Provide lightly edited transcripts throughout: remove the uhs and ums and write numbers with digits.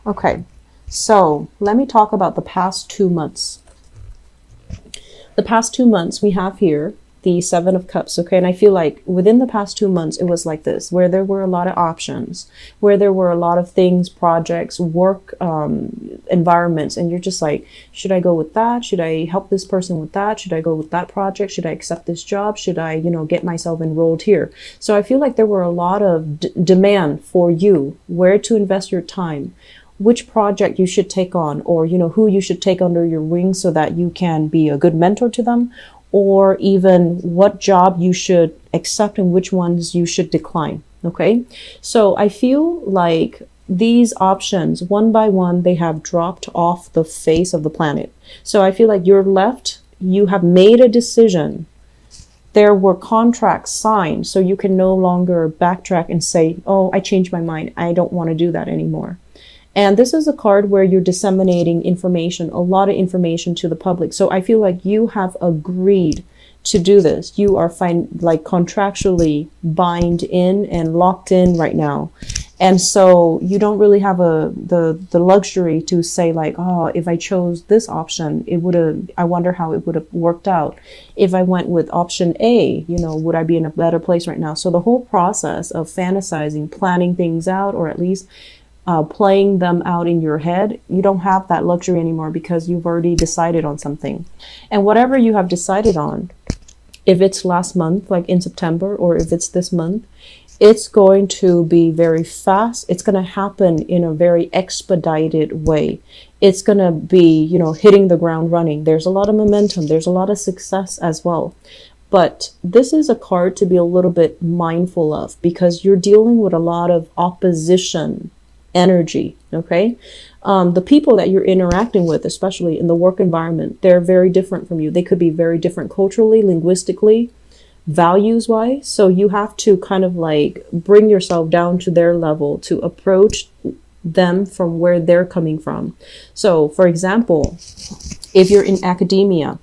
Okay, so let me talk about the past 2 months. The past 2 months we have here the Seven of Cups, okay? And I feel like within the past 2 months, it was like this, where there were a lot of options, where there were a lot of things, projects, work, environments, and you're just like, should I go with that? Should I help this person with that? Should I go with that project? Should I accept this job? Should I, get myself enrolled here? So I feel like there were a lot of demand for you, where to invest your time, which project you should take on, or, who you should take under your wing so that you can be a good mentor to them, or even what job you should accept and which ones you should decline. Okay. So I feel like these options, one by one, they have dropped off the face of the planet. So I feel like you're left, you have made a decision. There were contracts signed, so you can no longer backtrack and say, oh, I changed my mind. I don't want to do that anymore. And this is a card where you're disseminating information, a lot of information to the public. So I feel like you have agreed to do this. You are contractually bind in and locked in right now. And so you don't really have the luxury to say like, oh, if I chose this option, I wonder how it would have worked out. If I went with option A, would I be in a better place right now? So the whole process of fantasizing, planning things out, or at least playing them out in your head, you don't have that luxury anymore because you've already decided on something. And whatever you have decided on, if it's last month, like in September, or if it's this month, it's going to be very fast. It's going to happen in a very expedited way. It's going to be, hitting the ground running. There's a lot of momentum. There's a lot of success as well. But this is a card to be a little bit mindful of because you're dealing with a lot of opposition energy. Okay. The people that you're interacting with, especially in the work environment, they're very different from you. They could be very different culturally, linguistically, values wise. So you have to kind of like bring yourself down to their level to approach them from where they're coming from. So for example, if you're in academia,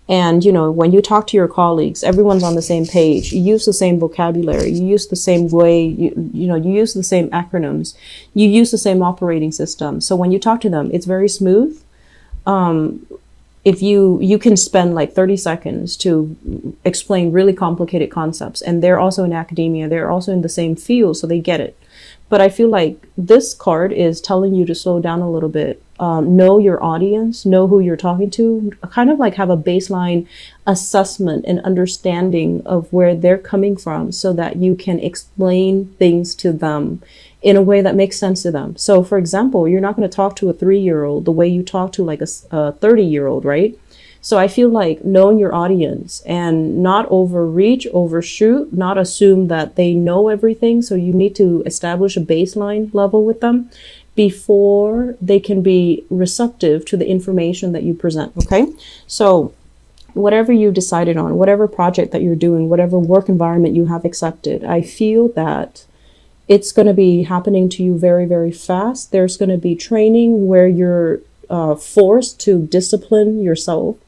and, when you talk to your colleagues, everyone's on the same page. You use the same vocabulary. You use the same way, you use the same acronyms. You use the same operating system. So when you talk to them, it's very smooth. If you can spend like 30 seconds to explain really complicated concepts, and they're also in academia, they're also in the same field, so they get it. But I feel like this card is telling you to slow down a little bit. Know your audience, know who you're talking to, kind of like have a baseline assessment and understanding of where they're coming from so that you can explain things to them in a way that makes sense to them. So for example, you're not going to talk to a 3-year-old the way you talk to like a 30-year-old, right? So I feel like knowing your audience and not overreach, overshoot, not assume that they know everything. So you need to establish a baseline level with them before they can be receptive to the information that you present. Okay. So whatever you decided on, whatever project that you're doing, whatever work environment you have accepted, I feel that it's going to be happening to you very, very fast. There's going to be training where you're forced to discipline yourself.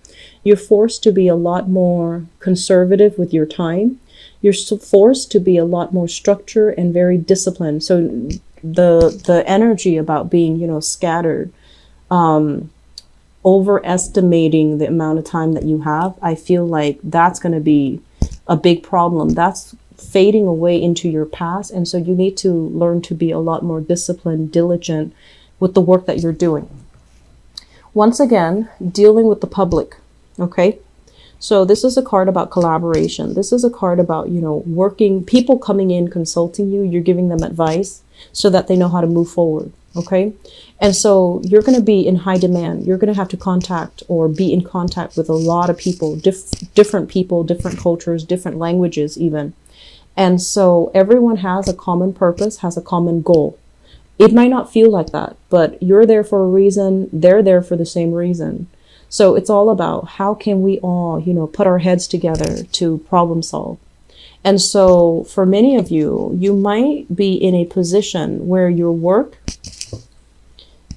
You're forced to be a lot more conservative with your time. You're forced to be a lot more structured and very disciplined. So the energy about being, scattered, overestimating the amount of time that you have, I feel like that's going to be a big problem. That's fading away into your past. And so you need to learn to be a lot more disciplined, diligent with the work that you're doing. Once again, dealing with the public. Okay. So this is a card about collaboration. This is a card about, working, people coming in, consulting you. You're giving them advice so that they know how to move forward. Okay. And so you're going to be in high demand. You're going to have to contact or be in contact with a lot of people, different people, different cultures, different languages even. And so everyone has a common purpose, has a common goal. It might not feel like that, but you're there for a reason. They're there for the same reason. So it's all about how can we all, put our heads together to problem solve. And so for many of you, you might be in a position where your work,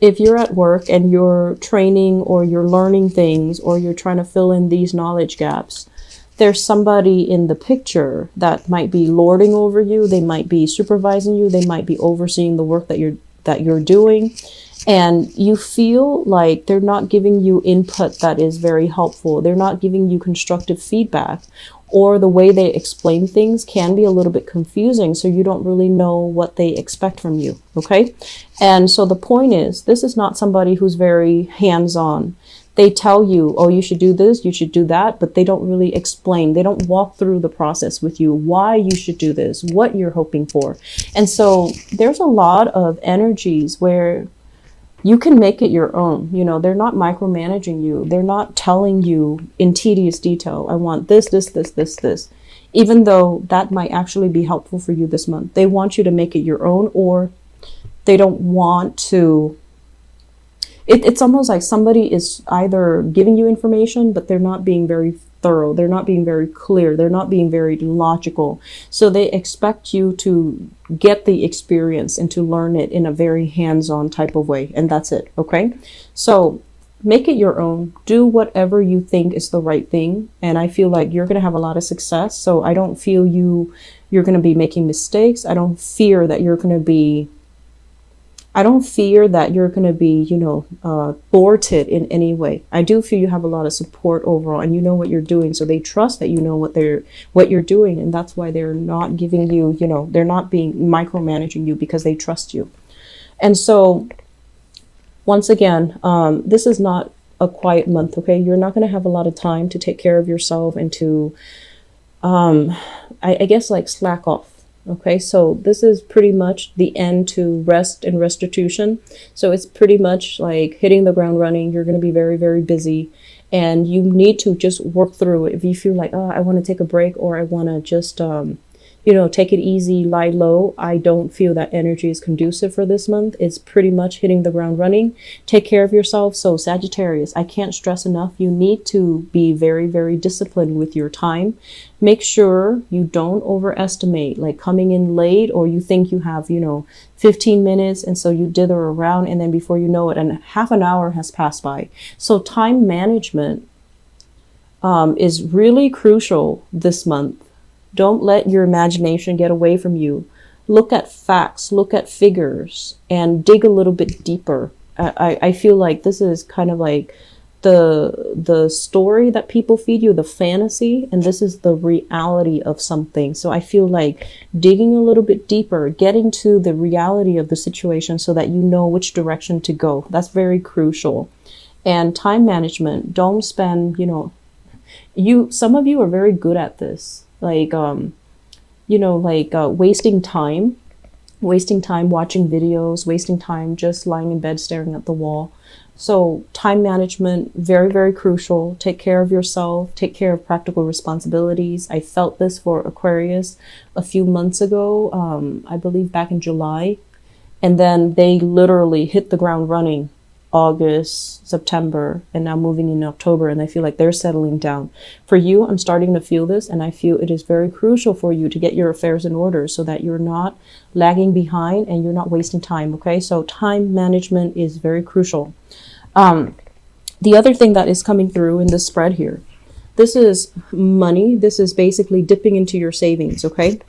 if you're at work and you're training or you're learning things or you're trying to fill in these knowledge gaps, there's somebody in the picture that might be lording over you. They might be supervising you. They might be overseeing the work that you're that you're doing, and you feel like they're not giving you input that is very helpful. They're not giving you constructive feedback, or the way they explain things can be a little bit confusing, so you don't really know what they expect from you, okay? And so the point is, this is not somebody who's very hands-on. They tell you, oh, you should do this, you should do that, but they don't really explain. They don't walk through the process with you, why you should do this, what you're hoping for. And so there's a lot of energies where you can make it your own. You know, they're not micromanaging you. They're not telling you in tedious detail, I want this, this, this, this, this, even though that might actually be helpful for you this month. They want you to make it your own, or they don't want to. It's almost like somebody is either giving you information, but they're not being very thorough. They're not being very clear. They're not being very logical. So they expect you to get the experience and to learn it in a very hands-on type of way. And that's it. Okay. So make it your own. Do whatever you think is the right thing. And I feel like you're going to have a lot of success. So I don't feel you're going to be making mistakes. I don't fear that you're going to be you know, thwarted in any way. I do feel you have a lot of support overall, and you know what you're doing. So they trust that you know what you're doing. And that's why they're not giving you, you know, they're not being micromanaging you, because they trust you. And so once again, this is not a quiet month. Okay. You're not going to have a lot of time to take care of yourself and to, I guess, like, slack off. Okay, so this is pretty much the end to rest and restitution. So it's pretty much like hitting the ground running. You're going to be very, very busy, and you need to just work through it. If you feel like, oh, I want to take a break, or I want to just, you know, take it easy, lie low, I don't feel that energy is conducive for this month. It's pretty much hitting the ground running. Take care of yourself. So Sagittarius, I can't stress enough. You need to be very, very disciplined with your time. Make sure you don't overestimate, like coming in late, or you think you have, you know, 15 minutes. And so you dither around, and then before you know it, and half an hour has passed by. So time management is really crucial this month. Don't let your imagination get away from you. Look at facts, look at figures, and dig a little bit deeper. I feel like this is kind of like the story that people feed you, the fantasy, and this is the reality of something. So I feel like digging a little bit deeper, getting to the reality of the situation so that you know which direction to go. That's very crucial. And time management, don't spend, you know, some of you are very good at this. Like, you know, like wasting time watching videos, wasting time just lying in bed staring at the wall. So time management, very, very crucial. Take care of yourself, take care of practical responsibilities. I felt this for Aquarius a few months ago, I believe back in July. And then they literally hit the ground running August, September, and now moving in October, and I feel like they're settling down. For you, I'm starting to feel this, and I feel it is very crucial for you to get your affairs in order so that you're not lagging behind and you're not wasting time, okay? So time management is very crucial. The other thing that is coming through in this spread here, this is money. This is basically dipping into your savings, okay?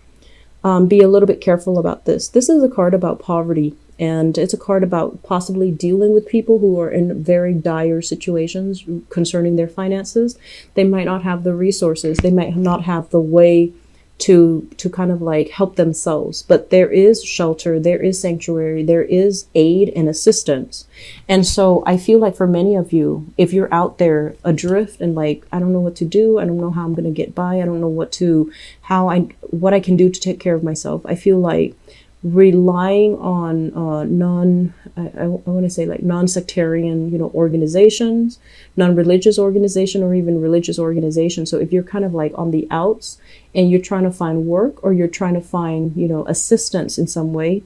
Be a little bit careful about this. This is a card about poverty. And it's a card about possibly dealing with people who are in very dire situations concerning their finances. They might not have the resources. They might not have the way to kind of like help themselves. But there is shelter, there is sanctuary, there is aid and assistance. And so I feel like for many of you, if you're out there adrift and like, I don't know what to do, I don't know how I'm going to get by, I don't know what I can do to take care of myself. I feel like relying on I want to say like non-sectarian, you know, organizations, non-religious organization, or even religious organization. So if you're kind of like on the outs and you're trying to find work, or you're trying to find, you know, assistance in some way,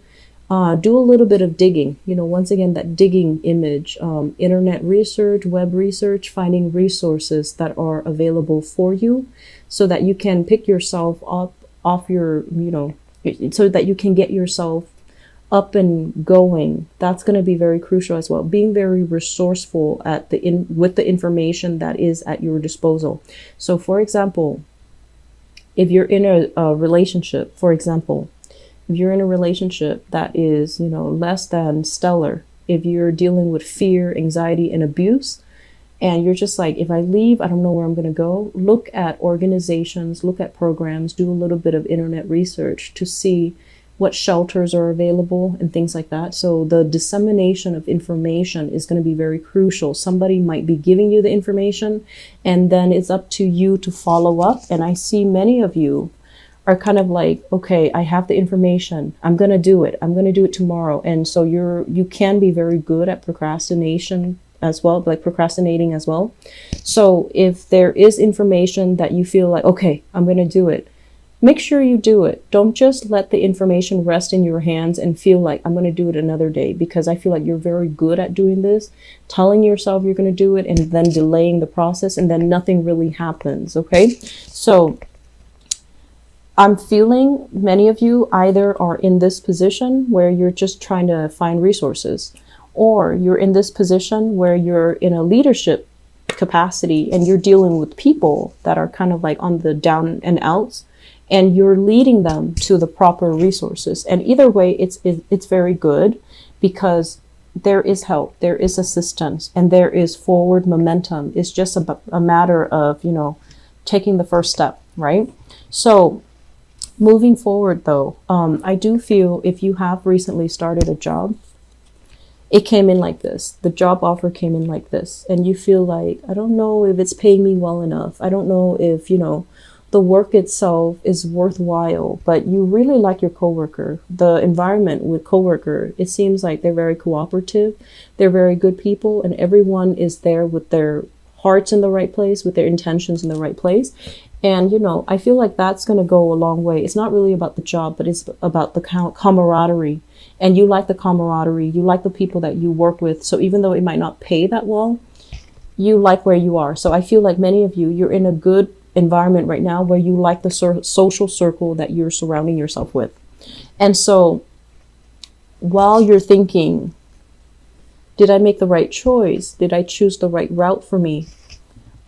do a little bit of digging. You know, once again, that digging image, internet research, web research, finding resources that are available for you so that you can pick yourself up off your, you know, so that you can get yourself up and going. That's going to be very crucial as well. Being very resourceful with the information that is at your disposal. So for example, if you're in a relationship, for example, if you're in a relationship that is, you know, less than stellar, if you're dealing with fear, anxiety, and abuse, and you're just like, if I leave, I don't know where I'm going to go, look at organizations, look at programs, do a little bit of internet research to see what shelters are available and things like that. So the dissemination of information is going to be very crucial. Somebody might be giving you the information, and then it's up to you to follow up. And I see many of you are kind of like, okay, I have the information, I'm going to do it. I'm going to do it tomorrow. And so you can be very good at procrastination as well, like procrastinating as well. So if there is information that you feel like, okay, I'm going to do it, make sure you do it. Don't just let the information rest in your hands and feel like I'm going to do it another day, because I feel like you're very good at doing this, telling yourself you're going to do it and then delaying the process, and then nothing really happens. Okay. So I'm feeling many of you either are in this position where you're just trying to find resources, or you're in this position where you're in a leadership capacity and you're dealing with people that are kind of like on the down and outs, and you're leading them to the proper resources. And either way, it's very good, because there is help, there is assistance, and there is forward momentum. It's just a matter of, you know, taking the first step, right? So moving forward though, I do feel if you have recently started a job, it came in like this. The job offer came in like this. And you feel like, I don't know if it's paying me well enough. I don't know if, you know, the work itself is worthwhile, but you really like your coworker. The environment with coworker, it seems like they're very cooperative. They're very good people, and everyone is there with their hearts in the right place, with their intentions in the right place. And, you know, I feel like that's going to go a long way. It's not really about the job, but it's about the camaraderie. And you like the camaraderie, you like the people that you work with. So even though it might not pay that well, you like where you are. So I feel like many of you, you're in a good environment right now where you like the social circle that you're surrounding yourself with. And so while you're thinking, did I make the right choice? Did I choose the right route for me?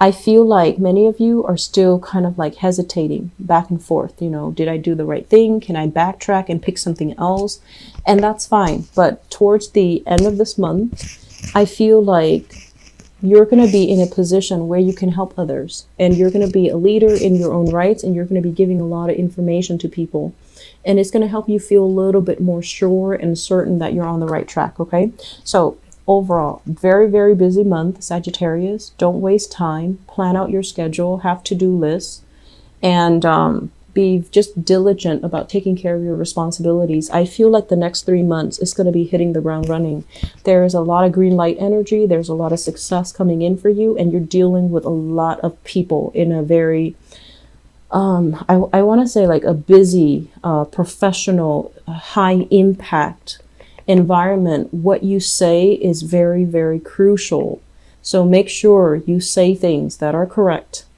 I feel like many of you are still kind of like hesitating back and forth. You know, did I do the right thing? Can I backtrack and pick something else? And that's fine. But towards the end of this month, I feel like you're going to be in a position where you can help others, and you're going to be a leader in your own rights, and you're going to be giving a lot of information to people. And it's going to help you feel a little bit more sure and certain that you're on the right track. Okay. So overall, very, very busy month, Sagittarius. Don't waste time. Plan out your schedule, have to-do lists, and be just diligent about taking care of your responsibilities. I feel like the next 3 months is going to be hitting the ground running. There is a lot of green light energy. There's a lot of success coming in for you, and you're dealing with a lot of people in a very, I want to say like a busy, professional, high impact environment. What you say is very, very crucial. So make sure you say things that are correct.